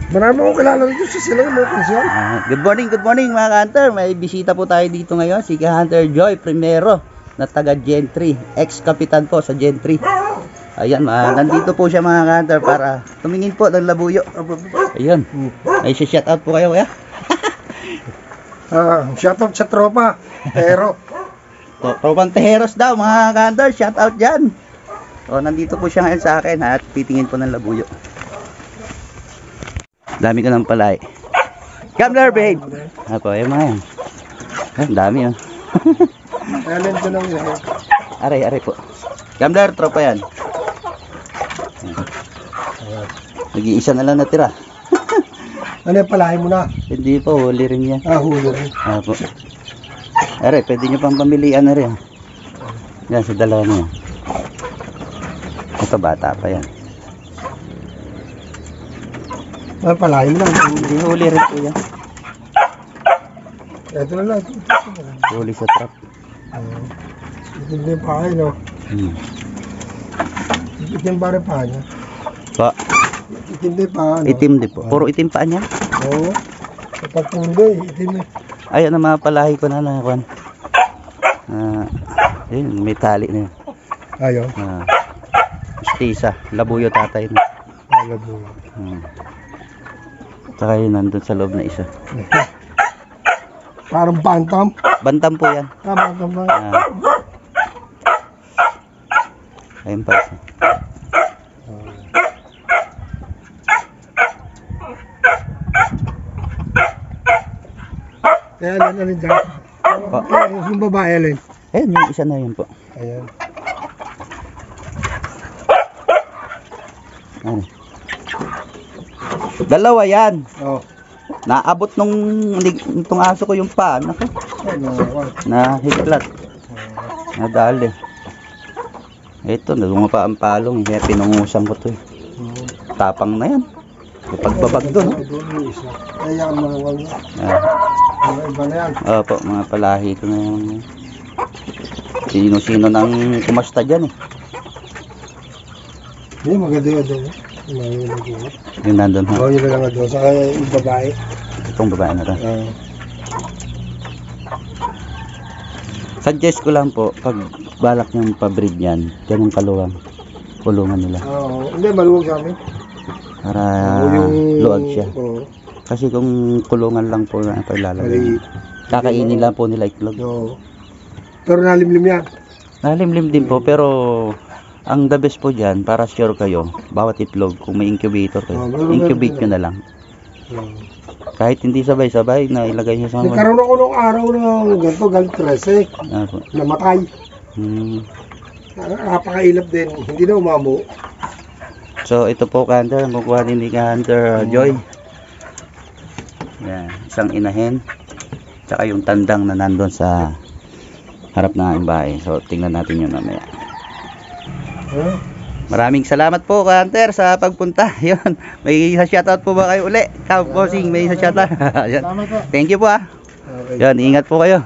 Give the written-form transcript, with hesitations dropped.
Marami akong kilala dito sa silang mga konsyon. Good morning mga ka-hunter. May bisita po tayo dito ngayon. Si ka-hunter Joy Primero na taga Gentry. Ex-kapitan po sa Gentry. Ayan, nandito po siya mga ka-hunter para tumingin po ng labuyo. Ayan. Ay, shoutout po kayo kaya? Shoutout sa tropa. Pero Tropang Tejeros daw mga ka-hunter. Shoutout dyan. So, nandito po siya ngayon sa akin at titingin po ng labuyo. Dami ko ng palay. Gambler babe. Ako, yung mga yan. Ang dami oh. Ayan ko lang yan. Aray po. Gambler, tropa yan. Nag-iisa na lang natira. Ano yung palahin mo na? Hindi po, huli rin yan. Huli rin. Apo. Aray, pwede nyo pang pamilian na rin. Yan, sa dalawa niya. Ito, bata pa yan. Ano palahin mo na? Hindi, huli rin po yan. Ito na lang. Huli sa trap. Itim na yung paa no? Itim pa rin paa niya. Pa. Itim na yung paa no? Itim din po. Puro itim pa niya? Oo. Kapag pundo itim na. Ayun ang mga palahi ko na nakuhan. Ayun, may tali na yun. Ayaw. Mistisa. Labuyo tatay na. Labuyo. Saka yun nandun sa loob na isa. Parang bantam. Bantam po yan. Bantam ba? Ayun pa isa. Ayan, alin dyan. Yung babae alin. Ayun, yung isa na yun po. Ayan. Ayun. Dalawa yan. Oh. Naabot nung aso ko yung paa. Naku. Nahiglat. Nadali. Ito, nagumapa ang palong. Kaya pinungusan ko to. Tapang na yan. Pagbabag doon. Ayan, mga wala. Iba na yan. Opo, mga palahi ko na yan. Sino-sino nang kumasta dyan eh. Hindi, maganda yun doon. Yung nandun ha? Oo, yun lang doon. Saka yung babae. Itong babae na rin. Suggest ko lang po, pag balak niyang pabreed yan, ganun kaluwang kulungan nila. Oo, hindi, maluwag sa amin. Para luwag siya. Kasi kung kulungan lang po na pailalagay, kakainin lang po nila itlog. Oo. Pero nalimlim yan. Nalimlim din po, pero ang the best po dyan, para sure kayo, bawat itlog, kung may incubator kayo, incubate nyo na lang. Kahit hindi sabay-sabay, na ilagay nyo sa mga. Nagkaroon ako nung araw ng ganito, galit 13, namatay. Napakailap din, hindi na umamo. So ito po ka-hunter, ang kukuha din ni ka-hunter Joy. Yan, isang inahin, tsaka yung tandang na nandun sa harap ng aking bahay. So tingnan natin yun mamaya. Maraming salamat po ka-hunter sa pagpunta. Yun, may isa shoutout po ba kayo uli? Bossing, may isa shoutout. Thank you po Yan, ingat po kayo.